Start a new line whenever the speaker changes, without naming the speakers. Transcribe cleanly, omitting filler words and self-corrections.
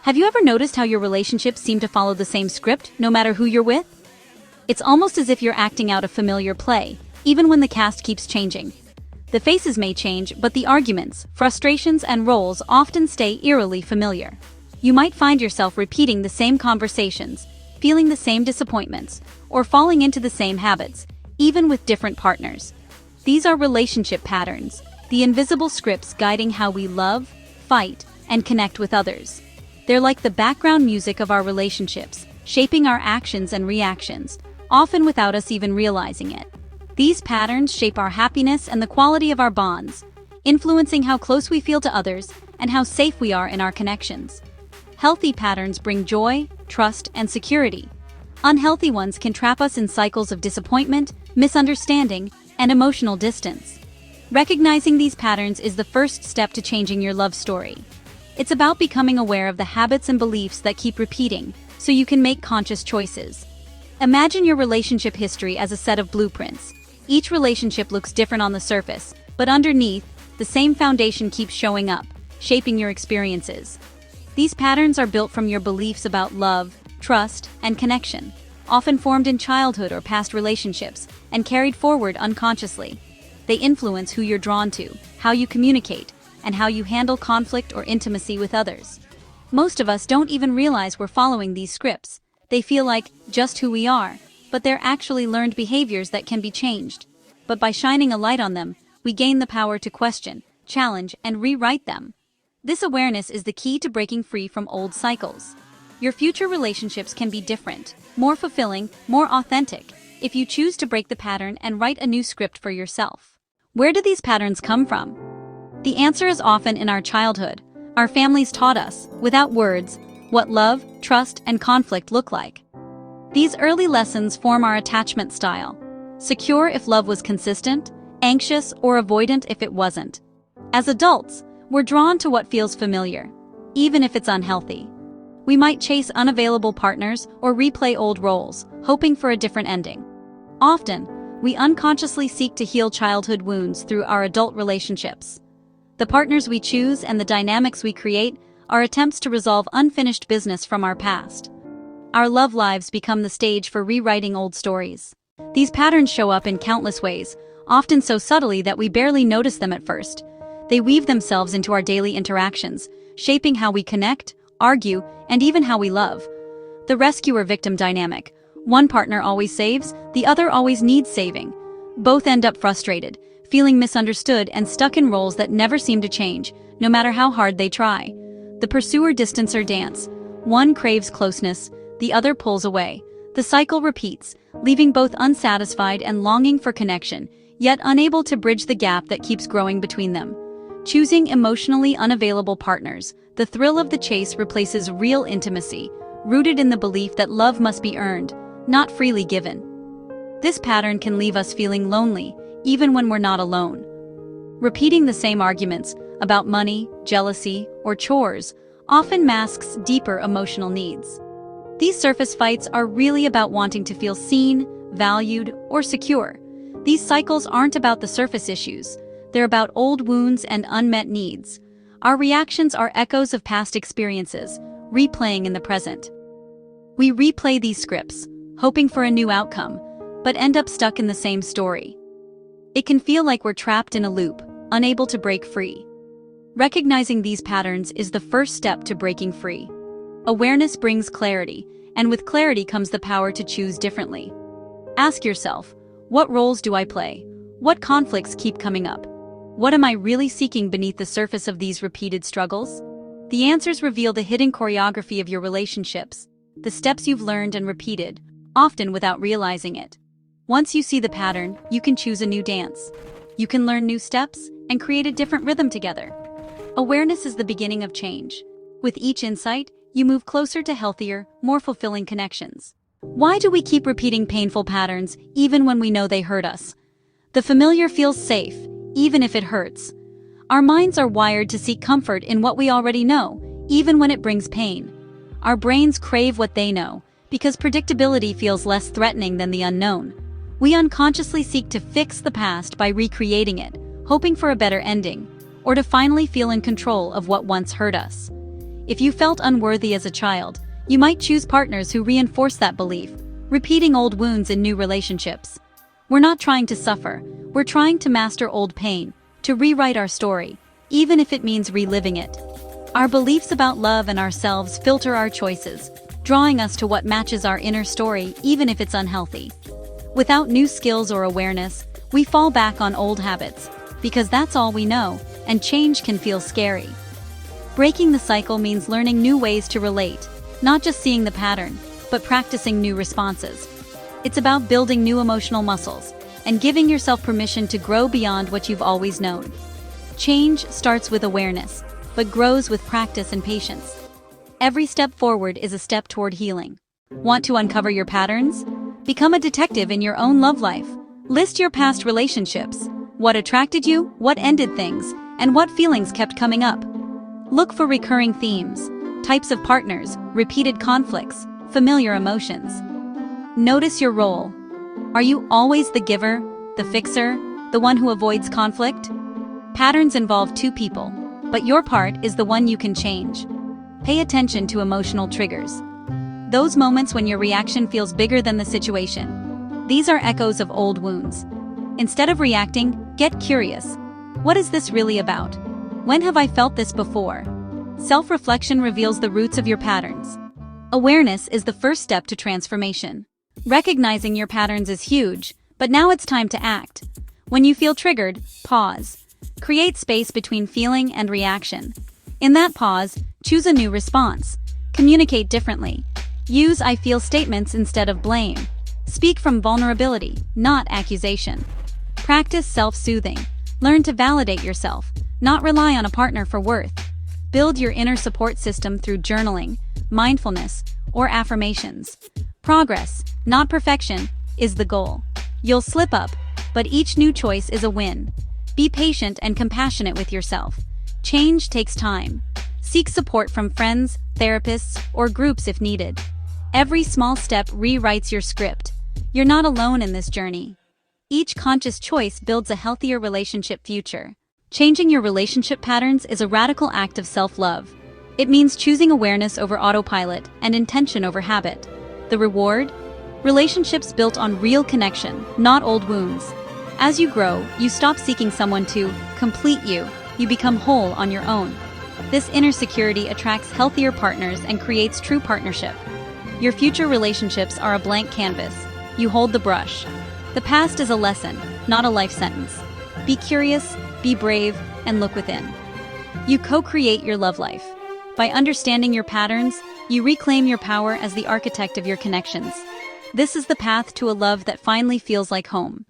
Have you ever noticed how your relationships seem to follow the same script, no matter who you're with? It's almost as if you're acting out a familiar play, even when the cast keeps changing. The faces may change, but the arguments, frustrations, and roles often stay eerily familiar. You might find yourself repeating the same conversations, feeling the same disappointments, or falling into the same habits, even with different partners. These are relationship patterns, the invisible scripts guiding how we love, fight, and connect with others. They're like the background music of our relationships, shaping our actions and reactions, often without us even realizing it. These patterns shape our happiness and the quality of our bonds, influencing how close we feel to others and how safe we are in our connections. Healthy patterns bring joy, trust, and security. Unhealthy ones can trap us in cycles of disappointment, misunderstanding, and emotional distance. Recognizing these patterns is the first step to changing your love story. It's about becoming aware of the habits and beliefs that keep repeating, so you can make conscious choices. Imagine your relationship history as a set of blueprints. Each relationship looks different on the surface, but underneath, the same foundation keeps showing up, shaping your experiences. These patterns are built from your beliefs about love, trust, and connection, often formed in childhood or past relationships, and carried forward unconsciously. They influence who you're drawn to, how you communicate, and how you handle conflict or intimacy with others. Most of us don't even realize we're following these scripts. They feel like just who we are, but they're actually learned behaviors that can be changed. But by shining a light on them, we gain the power to question, challenge, and rewrite them. This awareness is the key to breaking free from old cycles. Your future relationships can be different, more fulfilling, more authentic, if you choose to break the pattern and write a new script for yourself. Where do these patterns come from? The answer is often in our childhood. Our families taught us, without words, what love, trust, and conflict look like. These early lessons form our attachment style. Secure if love was consistent, anxious or avoidant if it wasn't. As adults, we're drawn to what feels familiar, even if it's unhealthy. We might chase unavailable partners or replay old roles, hoping for a different ending. Often, we unconsciously seek to heal childhood wounds through our adult relationships. The partners we choose and the dynamics we create are attempts to resolve unfinished business from our past. Our love lives become the stage for rewriting old stories. These patterns show up in countless ways, often so subtly that we barely notice them at first. They weave themselves into our daily interactions, shaping how we connect, argue, and even how we love. The rescuer-victim dynamic. One partner always saves, the other always needs saving. Both end up frustrated, feeling misunderstood and stuck in roles that never seem to change, no matter how hard they try. The pursuer-distancer dance. One craves closeness, the other pulls away. The cycle repeats, leaving both unsatisfied and longing for connection, yet unable to bridge the gap that keeps growing between them. Choosing emotionally unavailable partners. The thrill of the chase replaces real intimacy, rooted in the belief that love must be earned, not freely given. This pattern can leave us feeling lonely, even when we're not alone. Repeating the same arguments about money, jealousy, or chores often masks deeper emotional needs. These surface fights are really about wanting to feel seen, valued, or secure. These cycles aren't about the surface issues. They're about old wounds and unmet needs. Our reactions are echoes of past experiences, replaying in the present. We replay these scripts, hoping for a new outcome, but end up stuck in the same story. It can feel like we're trapped in a loop, unable to break free. Recognizing these patterns is the first step to breaking free. Awareness brings clarity, and with clarity comes the power to choose differently. Ask yourself, what roles do I play? What conflicts keep coming up? What am I really seeking beneath the surface of these repeated struggles? The answers reveal the hidden choreography of your relationships, the steps you've learned and repeated, often without realizing it. Once you see the pattern, you can choose a new dance. You can learn new steps and create a different rhythm together. Awareness is the beginning of change. With each insight, you move closer to healthier, more fulfilling connections. Why do we keep repeating painful patterns even when we know they hurt us? The familiar feels safe, even if it hurts. Our minds are wired to seek comfort in what we already know, even when it brings pain. Our brains crave what they know, because predictability feels less threatening than the unknown. We unconsciously seek to fix the past by recreating it, hoping for a better ending, or to finally feel in control of what once hurt us. If you felt unworthy as a child, you might choose partners who reinforce that belief, repeating old wounds in new relationships. We're not trying to suffer, we're trying to master old pain, to rewrite our story, even if it means reliving it. Our beliefs about love and ourselves filter our choices, drawing us to what matches our inner story, even if it's unhealthy. Without new skills or awareness, we fall back on old habits, because that's all we know, and change can feel scary. Breaking the cycle means learning new ways to relate, not just seeing the pattern, but practicing new responses. It's about building new emotional muscles and giving yourself permission to grow beyond what you've always known. Change starts with awareness, but grows with practice and patience. Every step forward is a step toward healing. Want to uncover your patterns? Become a detective in your own love life. List your past relationships. What attracted you, what ended things, and what feelings kept coming up. Look for recurring themes, types of partners, repeated conflicts, familiar emotions. Notice your role. Are you always the giver, the fixer, the one who avoids conflict? Patterns involve two people, but your part is the one you can change. Pay attention to emotional triggers. Those moments when your reaction feels bigger than the situation. These are echoes of old wounds. Instead of reacting, get curious. What is this really about? When have I felt this before? Self-reflection reveals the roots of your patterns. Awareness is the first step to transformation. Recognizing your patterns is huge, but now it's time to act. When you feel triggered, pause. Create space between feeling and reaction. In that pause, choose a new response. Communicate differently. Use I feel statements instead of blame. Speak from vulnerability, not accusation. Practice self-soothing. Learn to validate yourself, not rely on a partner for worth. Build your inner support system through journaling, mindfulness, or affirmations. Progress, not perfection, is the goal. You'll slip up, but each new choice is a win. Be patient and compassionate with yourself. Change takes time. Seek support from friends, therapists, or groups if needed. Every small step rewrites your script. You're not alone in this journey. Each conscious choice builds a healthier relationship future. Changing your relationship patterns is a radical act of self-love. It means choosing awareness over autopilot and intention over habit. The reward? Relationships built on real connection, not old wounds. As you grow, you stop seeking someone to complete you. You become whole on your own. This inner security attracts healthier partners and creates true partnership. Your future relationships are a blank canvas. You hold the brush. The past is a lesson, not a life sentence. Be curious, be brave, and look within. You co-create your love life. By understanding your patterns, you reclaim your power as the architect of your connections. This is the path to a love that finally feels like home.